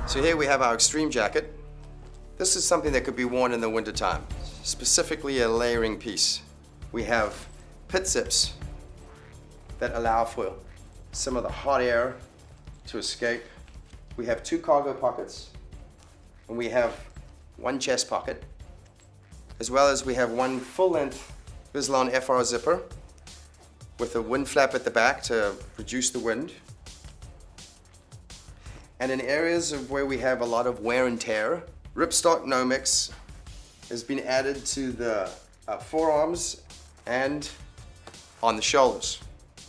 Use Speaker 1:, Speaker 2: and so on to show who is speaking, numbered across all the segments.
Speaker 1: So here we have our Extreme jacket. This is something that could be worn in the wintertime, specifically a layering piece. We have pit zips that allow for some of the hot air to escape. We have 2 cargo pockets, and we have 1 chest pocket, as well as we have 1 full-length Vislon FR zipper with a wind flap at the back to reduce the wind. And in areas of where we have a lot of wear and tear, ripstop Nomex has been added to the forearms and on the shoulders.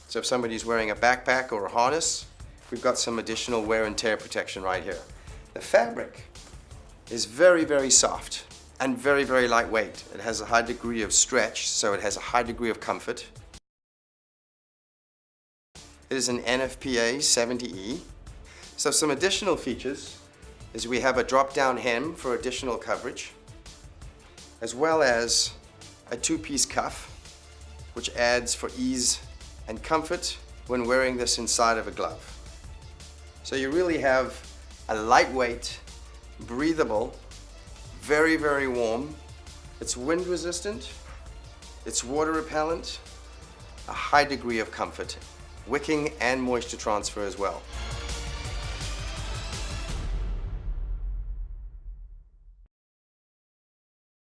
Speaker 1: So if somebody's wearing a backpack or a harness, we've got some additional wear and tear protection right here. The fabric is very, very soft and very, very lightweight. It has a high degree of stretch, so it has a high degree of comfort. It is an NFPA 70E. So some additional features is we have a drop-down hem for additional coverage, as well as a 2-piece cuff, which adds for ease and comfort when wearing this inside of a glove. So you really have a lightweight, breathable, very, very warm. It's wind resistant, it's water repellent, a high degree of comfort, wicking and moisture transfer as well.